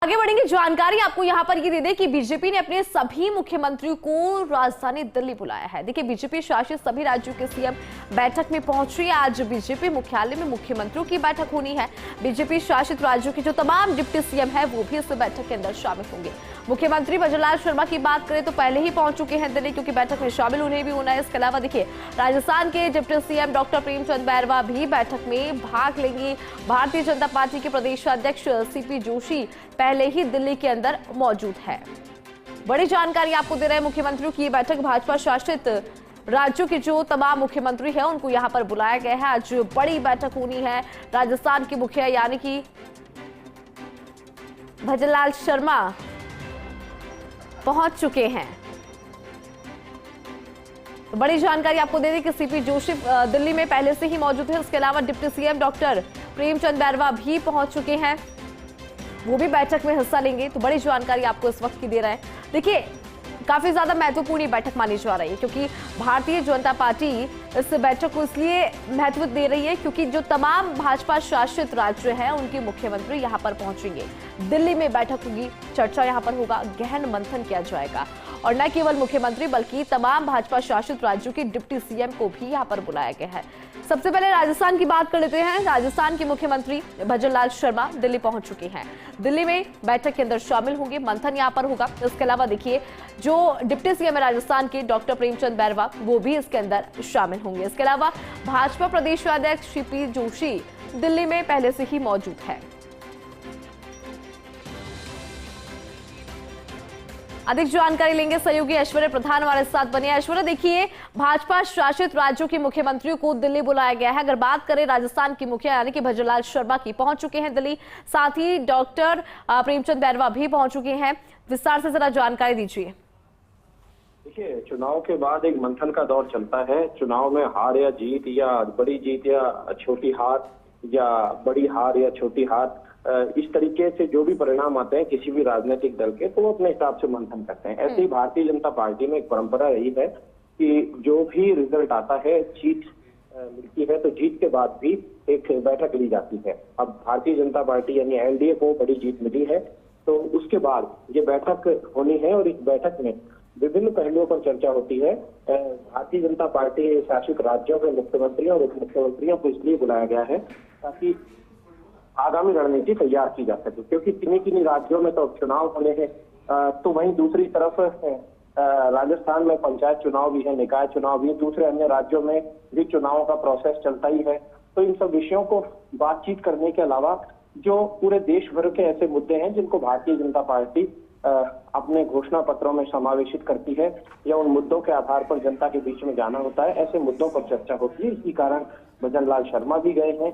आगे बढ़ेंगे। जानकारी आपको यहां पर ये दे दें कि बीजेपी ने अपने सभी मुख्यमंत्रियों को राजधानी दिल्ली बुलाया है। देखिए, बीजेपी शासित सभी राज्यों के सीएम बैठक में पहुंच रही है। आज बीजेपी मुख्यालय में मुख्यमंत्रियों की बैठक होनी है। बीजेपी शासित राज्यों के जो तमाम डिप्टी सीएम है वो भी इस बैठक के अंदर शामिल होंगे। मुख्यमंत्री भजनलाल शर्मा की बात करें तो पहले ही पहुंच चुके हैं दिल्ली, क्योंकि बैठक में शामिल उन्हें भी होना है। इसके अलावा देखिए, राजस्थान के deputy CM doctor Premchand Bairwa भी बैठक में भाग लेंगे। भारतीय जनता पार्टी के प्रदेश अध्यक्ष सीपी जोशी पहले ही दिल्ली के अंदर मौजूद है। बड़ी जानकारी आपको दे रहे हैं मुख्यमंत्रियों की बैठक। भाजपा शासित राज्यों के जो तमाम मुख्यमंत्री हैं उनको यहां पर बुलाया गया है। आज बड़ी बैठक होनी है। राजस्थान के मुखिया यानी कि भजनलाल शर्मा पहुंच चुके हैं। तो बड़ी जानकारी आपको दे दें कि सीपी जोशी दिल्ली में पहले से ही मौजूद है। उसके अलावा deputy CM doctor Premchand Bairwa भी पहुंच चुके हैं, वो भी बैठक में हिस्सा लेंगे। तो बड़ी जानकारी आपको इस वक्त की दे रहे हैं। देखिए, काफी ज्यादा महत्वपूर्ण बैठक मानी जा रही है, क्योंकि भारतीय जनता पार्टी इस बैठक को इसलिए महत्व दे रही है क्योंकि जो तमाम भाजपा शासित राज्य हैं उनके मुख्यमंत्री यहां पर पहुंचेंगे। दिल्ली में बैठक होगी, चर्चा यहां पर होगा, गहन मंथन किया जाएगा। और न केवल मुख्यमंत्री बल्कि तमाम भाजपा शासित राज्यों के डिप्टी सीएम को भी यहां पर बुलाया गया है। सबसे पहले राजस्थान की बात कर लेते हैं। राजस्थान के मुख्यमंत्री भजनलाल शर्मा दिल्ली पहुंच चुके हैं। दिल्ली में बैठक के अंदर शामिल होंगे, मंथन यहां पर होगा। इसके अलावा देखिए, जो डिप्टी सीएम है राजस्थान के डॉक्टर प्रेमचंद बैरवा, वो भी इसके अंदर शामिल होंगे। इसके अलावा भाजपा प्रदेश अध्यक्ष सीपी जोशी दिल्ली में पहले से ही मौजूद है। अधिक जानकारी लेंगे, सहयोगी ऐश्वर्य प्रधान हमारे साथ बने। ऐश्वर्य, देखिए, भाजपा शासित राज्यों के मुख्यमंत्रियों को दिल्ली बुलाया गया है। अगर बात करें राजस्थान के मुखिया यानी कि भजनलाल शर्मा की, पहुंच चुके हैं दिल्ली, साथ ही डॉक्टर प्रेमचंद बैरवा भी पहुंच चुके हैं। विस्तार से जरा जानकारी दीजिए। देखिए, चुनाव के बाद एक मंथन का दौर चलता है। चुनाव में हार या जीत, या बड़ी जीत या छोटी हार, या बड़ी हार या छोटी हार, इस तरीके से जो भी परिणाम आते हैं किसी भी राजनीतिक दल के, तो वो अपने हिसाब से मंथन करते हैं। ऐसे ही भारतीय जनता पार्टी में एक परंपरा रही है कि जो भी रिजल्ट आता है, जीत मिलती है तो जीत के बाद भी एक बैठक ली जाती है। अब भारतीय जनता पार्टी यानी एनडीए को बड़ी जीत मिली है, तो उसके बाद ये बैठक होनी है और इस बैठक में विभिन्न पहलुओं पर चर्चा होती है। भारतीय जनता पार्टी शासित राज्यों के मुख्यमंत्रियों और उप मुख्यमंत्रियों को इसलिए बुलाया गया है ताकि आगामी रणनीति तैयार की जा सके, क्योंकि किन्हीं राज्यों में तो चुनाव होने हैं, तो वहीं दूसरी तरफ राजस्थान में पंचायत चुनाव भी है, निकाय चुनाव भी, दूसरे अन्य राज्यों में भी चुनावों का प्रोसेस चलता ही है। तो इन सब विषयों को बातचीत करने के अलावा जो पूरे देश भर के ऐसे मुद्दे हैं जिनको भारतीय जनता पार्टी अपने घोषणा पत्रों में समावेशित करती है, या उन मुद्दों के आधार पर जनता के बीच में जाना होता है, ऐसे मुद्दों पर चर्चा होती है। इसी कारण भजनलाल शर्मा भी गए हैं,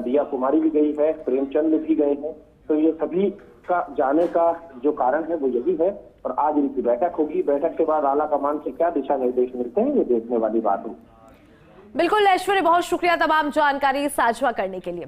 दिया कुमारी भी गई है, प्रेमचंद भी गए हैं। तो ये सभी का जाने का जो कारण है वो यही है, और आज इनकी बैठक होगी। बैठक के बाद आला कमान से क्या दिशा निर्देश मिलते हैं, ये देखने वाली बात होगी। बिल्कुल ऐश्वर्य, बहुत शुक्रिया तमाम जानकारी साझा करने के लिए।